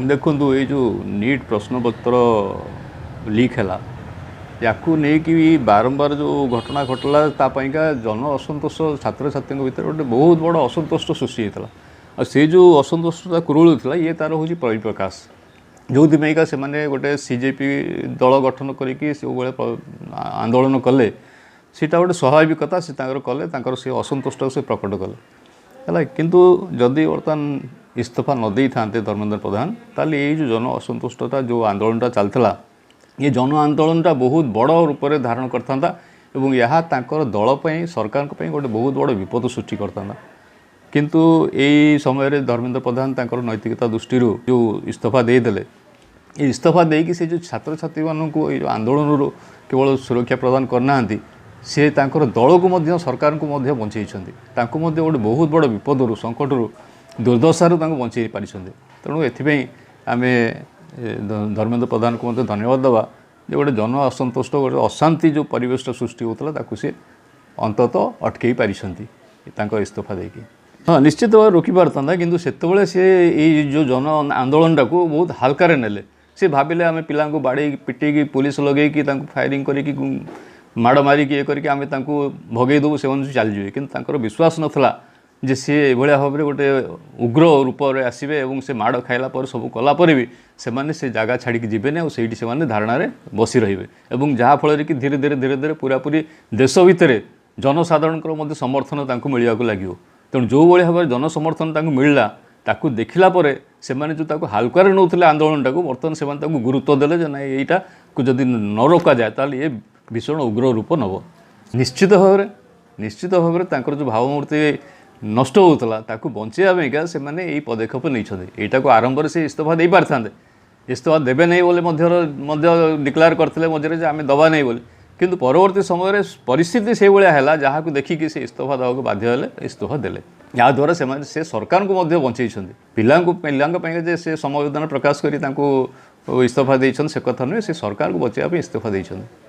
देखु ये जो नीट प्रश्नपत्र लीक है या नहीं बारंबार जो घटना घटला तापाइका जन असंतोष छात्र छात्री भितर गोटे बहुत बड़ असंतोष सृष्टि होता और से जो असंतोषता कुरुला ये तार हूँ परिप्रकाश जो दिमेका से माने गोटे सीजेपी दल गठन करके आंदोलन कले सीटा गोटे स्वाभाविकता से कले से असंतोष से प्रकट कले है किंतु जदि बर्तमान इस्तीफा न दे था धर्मेंद्र प्रधान ताल ये जो जन असंतुष्टता जो आंदोलनटा चलता ये जन आंदोलनटा बहुत बड़ रूप से धारण करता एवं यह दलपाई सरकार गोटे बहुत बड़ विपद सृष्टि करता किंतु यही समय धर्मेंद्र प्रधान नैतिकता दृष्टि जो इस्तीफा देदेले इस्तीफा देकी से जो छात्र छात्री मानक आंदोलन केवल सुरक्षा प्रदान करना सी दल को सरकार को बचाई गोटे बहुत बड़ विपद संकट दुर्दशार बचाई पारी तेणु एपाई आम धर्मेंद्र प्रधान को धन्यवाद देवा जो गोटे जन असंतुष्ट गोटे अशांति जो परिवेश सृष्टि होता सी अंतत अटकई पारी इस्तीफा देकी हाँ निश्चित भाव रोकी पारता किंतु सेतबेले से जो जन आंदोलन को बहुत हल्का नेले सी भाविले आम पिला बाड़े पिटे पुलिस लगे फायरिंग करके माड़ मारिक ये करके आम भगईदेवु से चली जाए कि विश्वास नाला जे सी भाया भाव में गोटे उग्र रूप में आसवे और से माड़ खाइला पर सब कलापर भी से जगह छाड़ी जीवेनि और से धारणा बसी रे जहाँफल कि धीरे धीरे धीरे धीरे पूरापूरी देश भितर जनसाधारण समर्थन मिलवा लगे तेणु जो भाई भाव जन समर्थन मिलला ताकू देखला से जो हालुकार नौते आंदोलन को बर्तमान से गुरुत्व देले जे ना यहीटा को जदि न रोक जाए ताल ये भीषण उग्र रूप नब निश्चित भाव में जो भावमूर्ति नष्ट होता ताकू बचाइका से यही पदक्षेप नहीं यहाँ को आरंभ से इस्तीफा दे पारि था इस्तीफा देवे नहीं बोले डिक्लेयर करते मझे आम दबा नहीं बोले किंतु परवर्ती समय परिस्थिति से भाया है जहाँ को देखिकी से इस्तीफा देवाक बाध्य हेले इस्तीफा देले या द्वारा से सरकार को बचाई पिला से समवेदना प्रकाश कर इस्तीफा देते से कथा नुहे से सरकार को बचाई इस्तीफा देते।